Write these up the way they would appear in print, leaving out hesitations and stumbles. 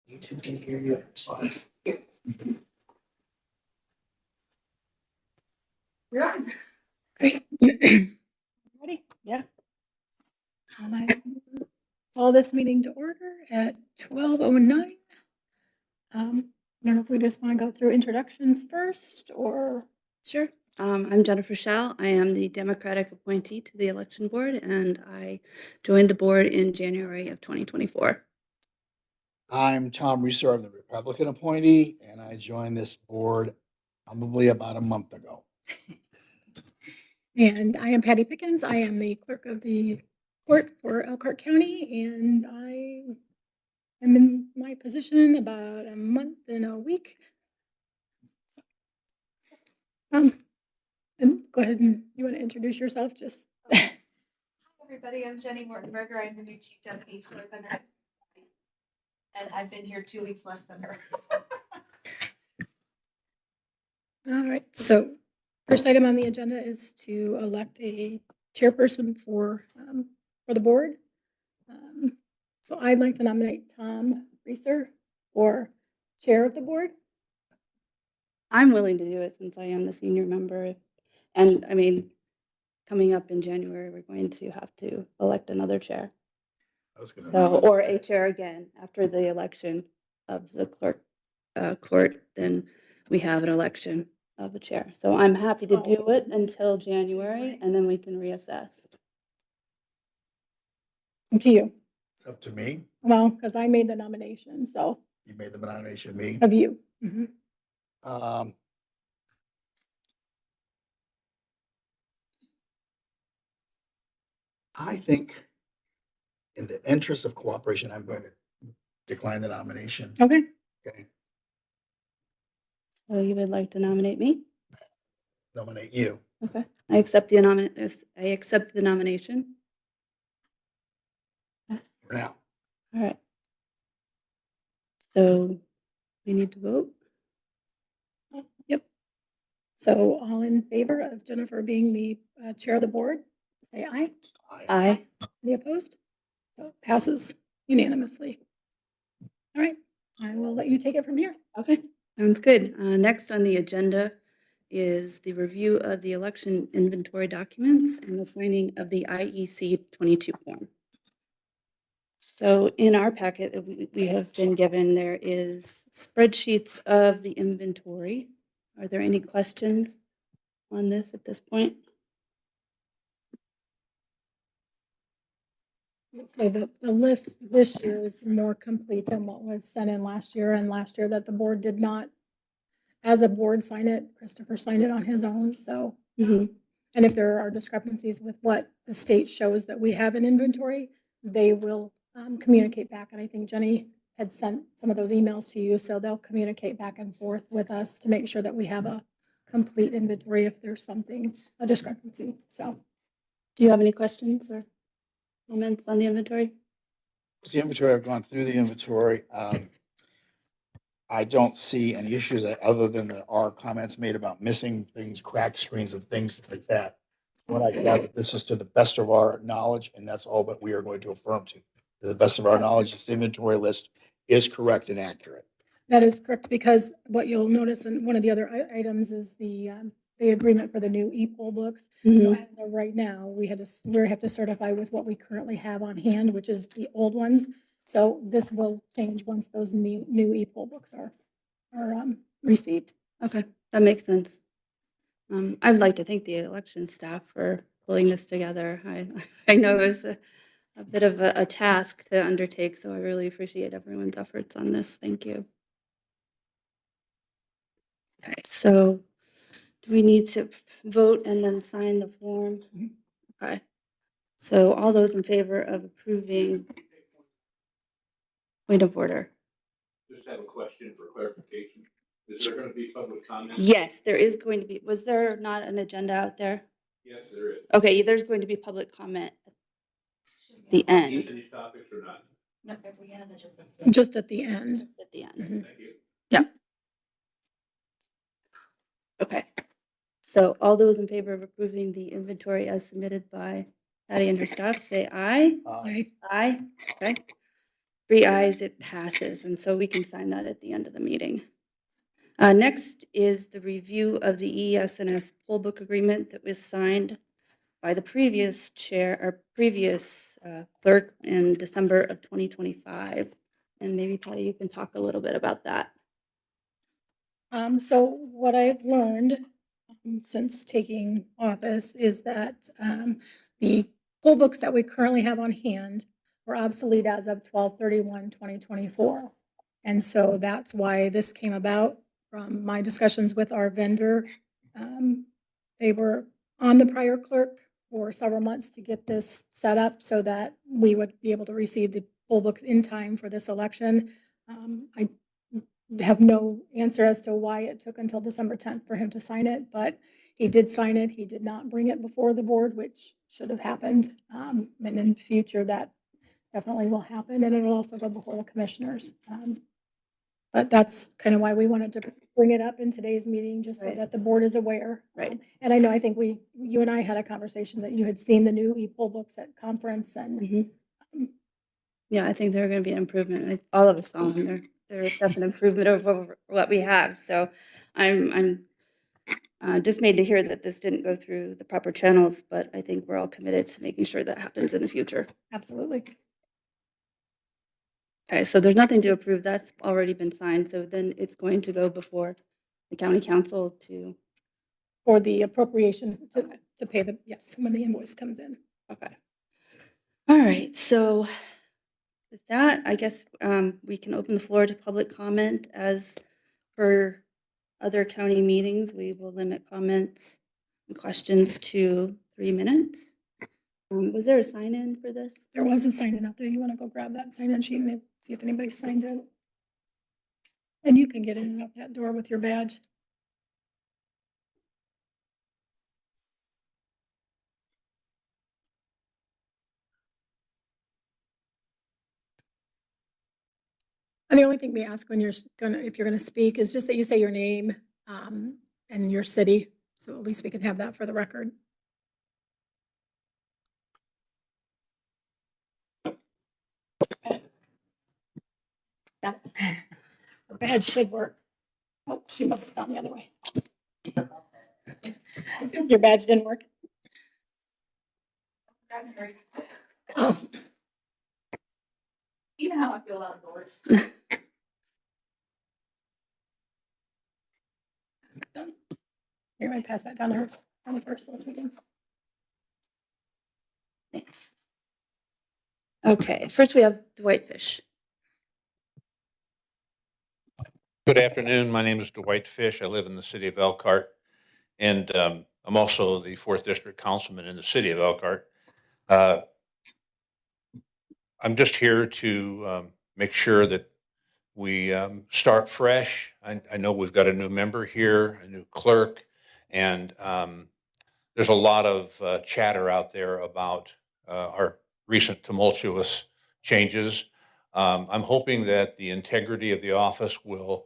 YouTube can hear you. It's fine. You're on. Great. Ready? Yeah. And I call this meeting to order at 12:09. I don't know if we just want to go through introductions first or. Sure. I'm Jennifer Schell. I am the Democratic appointee to the election board, and I joined the board in January of 2024. I'm Tom Reeser, I'm the Republican appointee, and I joined this board probably about a month ago. And I am Patty Pickens. I am the clerk of the court for Elkhart County, and I am in my position about a month and a week. And go ahead and you want to introduce yourself just. Hi, everybody. I'm Jenny Mortenberger. I'm the new chief deputy clerk under. And I've been here 2 weeks less than her. All right, so first item on the agenda is to elect a chairperson for the board. So I'd like to nominate Tom Reeser for chair of the board. I'm willing to do it since I am the senior member. And I mean, coming up in January, we're going to have to elect another chair. Or a chair again after the election of the clerk court, then we have an election of the chair. So I'm happy to do it until January, and then we can reassess. Up to you. It's up to me. Well, because I made the nomination, so You made the nomination, me. of you. Mhm. I think in the interest of cooperation, I'm going to decline the nomination. Okay, Okay, So you would like to nominate me? nominate you. Okay. I accept the nomination. For now. All right. So we need to vote. yep. So all in favor of Jennifer being the chair of the board, say aye. Aye. Any opposed? So it passes unanimously. All right, I will let you take it from here. Okay, sounds good. Next on the agenda is the review of the election inventory documents and the signing of the IEC 22 form. So in our packet that we have been given, there is spreadsheets of the inventory. Are there any questions on this at this point? So the list this year is more complete than what was sent in last year, and last year that the board did not, as a board, sign it. Christopher signed it on his own, so. Mhm. And if there are discrepancies with what the state shows that we have in inventory, they will communicate back. And I think Jenny had sent some of those emails to you, so they'll communicate back and forth with us to make sure that we have a complete inventory if there's something, a discrepancy. So, Do you have any questions or comments on the inventory? It's the inventory. I've gone through the inventory. I don't see any issues other than our comments made about missing things, cracked screens and things like that. What I gather, this is to the best of our knowledge, and that's all that we are going to affirm to. To the best of our knowledge, this inventory list is correct and accurate. that is correct, because what you'll notice in one of the other items is the agreement for the new e-poll books. So as of right now, we have to certify with what we currently have on hand, which is the old ones. So this will change once those new e-poll books are received. Okay, that makes sense. I would like to thank the election staff for pulling this together. I know it was a bit of a task to undertake, so I really appreciate everyone's efforts on this. Thank you. Okay, so do we need to vote and then sign the form? Okay. So all those in favor of approving, point of order. Just have a question for clarification. Is there going to be public comment? Yes, there is going to be. Was there not an agenda out there? Yes, there is. Okay, there's going to be public comment at the Each end. of these topics or not? Just at the end. Just at the end. Mhm. Thank you. Okay. So all those in favor of approving the inventory as submitted by Patty and her staff, say aye. Aye. Aye. Okay. 3 ayes, it passes, and so we can sign that at the end of the meeting. Next is the review of the ES&S poll book agreement that was signed by the previous chair or previous clerk in December of 2025. And maybe Patty, you can talk a little bit about that. So what I've learned since taking office is that the poll books that we currently have on hand were obsolete as of 12/31/2024. And so that's why this came about from my discussions with our vendor. They were on the prior clerk for several months to get this set up so that we would be able to receive the poll books in time for this election. I have no answer as to why it took until December 10th for him to sign it, but he did sign it. He did not bring it before the board, which should have happened. And in future, that definitely will happen, and it'll also go before the commissioners. But that's kind of why we wanted to bring it up in today's meeting, just so Right. that the board is aware. Right. And I know, I think you and I had a conversation that you had seen the new e-poll books at conference, and Yeah, I think they're going to be an improvement. All of us saw them. They're a definite improvement over what we have. So I'm dismayed to hear that this didn't go through the proper channels, but I think we're all committed to making sure that happens in the future. absolutely. Okay, so there's nothing to approve. That's already been signed. So then it's going to go before the county council to, For the appropriation to pay the, yes, when the invoice comes in. okay. All right, so with that, I guess we can open the floor to public comment. As per other county meetings, we will limit comments and questions to 3 minutes. Was there a sign-in for this? There was a sign-in out there. You want to go grab that sign-in sheet and see if anybody signed in? And you can get in and out that door with your badge. And the only thing we ask when if you're gonna speak, is just that you say your name and your city, so at least we can have that for the record. Yeah. The badge should work. Oh, she must have gone the other way. Your badge didn't work? Oh, You know how I feel outdoors. done. Here, I pass that down to her on the first one. Thanks. Okay, first we have Dwight Fish. Good afternoon. My name is Dwight Fish. I live in the city of Elkhart, and I'm also the 4th District Councilman in the city of Elkhart. I'm just here to make sure that we start fresh. I know we've got a new member here, a new clerk, and there's a lot of chatter out there about our recent tumultuous changes. I'm hoping that the integrity of the office will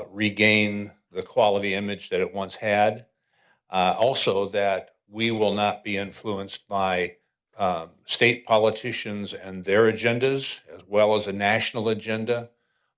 regain the quality image that it once had. Also, that we will not be influenced by state politicians and their agendas, as well as a national agenda.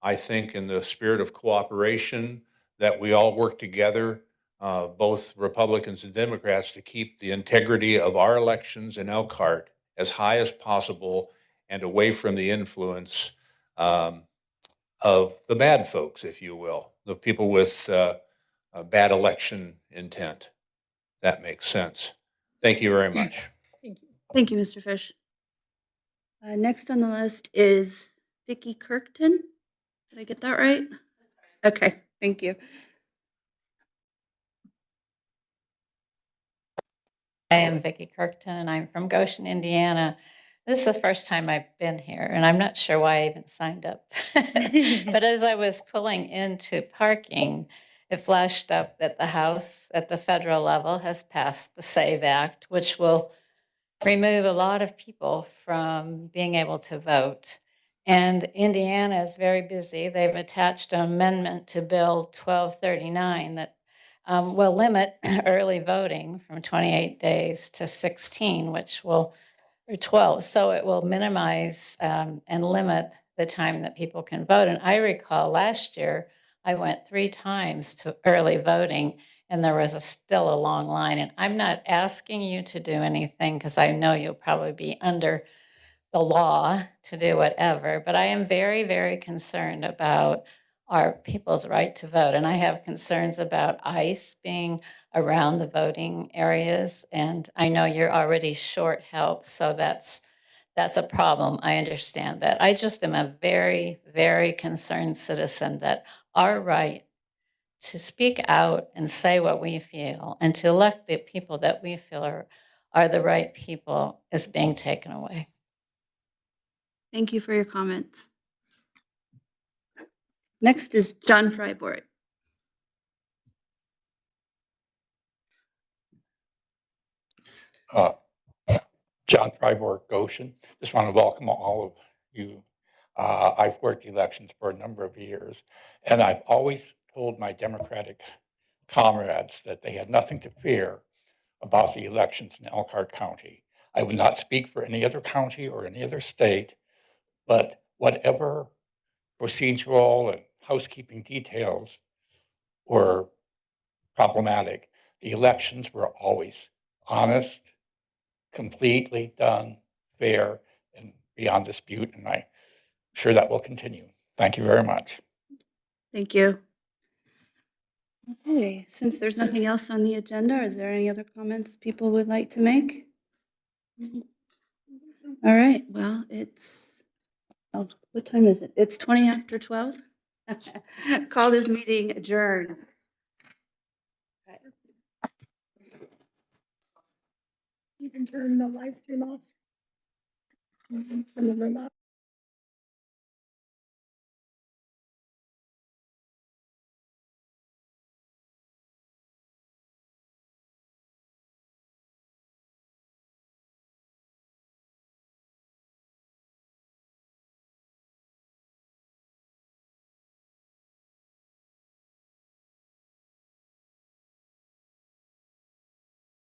I think in the spirit of cooperation that we all work together, both Republicans and Democrats, to keep the integrity of our elections in Elkhart as high as possible and away from the influence of the bad folks, if you will, the people with a bad election intent. That makes sense. Thank you very much. Thank you. Thank you, Mr. Fish. Next on the list is Vicki Kirkton. Did I get that right? Okay, thank you. I am Vicki Kirkton and I'm from Goshen, Indiana. This is the first time I've been here and I'm not sure why I even signed up. But as I was pulling into parking, it flashed up that the House at the federal level has passed the SAVE Act, which will remove a lot of people from being able to vote. And Indiana is very busy. They've attached an amendment to Bill 1239 that will limit early voting from 28 days to 16, which will, or 12. So it will minimize and limit the time that people can vote. And I recall last year, I went 3 times to early voting and there was still a long line. And I'm not asking you to do anything because I know you'll probably be under the law to do whatever, but I am very, very concerned about our people's right to vote. And I have concerns about ICE being around the voting areas. And I know you're already short help, so that's a problem. I understand that. I just am a very, very concerned citizen that our right to speak out and say what we feel and to elect the people that we feel are the right people is being taken away. Thank you for your comments. Next is John Freiburg. John Freiburg, Goshen. Just want to welcome all of you. I've worked elections for a number of years, and I've always told my Democratic comrades that they had nothing to fear about the elections in Elkhart County. I would not speak for any other county or any other state, but whatever procedural and housekeeping details were problematic, the elections were always honest, completely done, fair, and beyond dispute, and I'm sure that will continue. Thank you very much. Thank you. Okay, since there's nothing else on the agenda, is there any other comments people would like to make? All right, well, oh, what time is it? It's 20 after 12. Call this meeting adjourned. You can turn the live stream off. Turn the room off.